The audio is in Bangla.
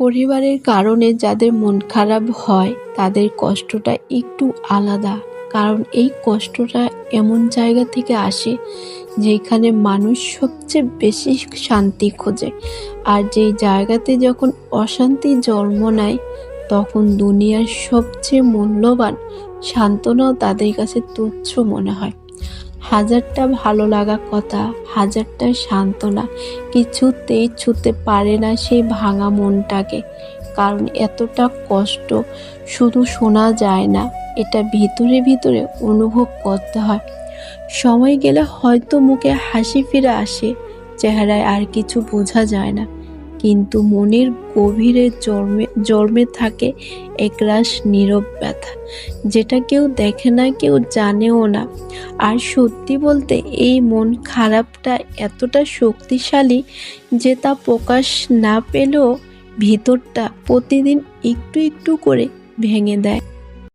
পরিবারের কারণে যাদের মন খারাপ হয় তাদের কষ্টটা একটু আলাদা। কারণ এই কষ্টটা এমন জায়গা থেকে আসে যেখানে মানুষ সবচেয়ে বেশি শান্তি খোঁজে। আর যেই জায়গাতে যখন অশান্তি জন্ম নেয় তখন দুনিয়ার সবচেয়ে মূল্যবান সান্ত্বনাও তাদের কাছে তুচ্ছ মনে হয়। হাজারটা ভালো লাগা কথা, হাজারটা সান্ত্বনা কিছুতেই ছুঁতে পারে না সেই ভাঙা মনটাকে। কারণ এতটা কষ্ট শুধু শোনা যায় না, এটা ভিতরে ভিতরে অনুভব করতে হয়। সময় গেলে হয়তো মুখে হাসি ফিরে আসে, চেহারায় আর কিছু বোঝা যায় না, কিন্তু মনের গভীরে জন্মে থাকে একরাশ নীরব ব্যথা, যেটা কেউ দেখে না, কেউ জানেও না। আর সত্যি বলতে এই মন খারাপটা এতটা শক্তিশালী যে তা প্রকাশ না পেলেও ভিতরটা প্রতিদিন একটু একটু করে ভেঙে দেয়।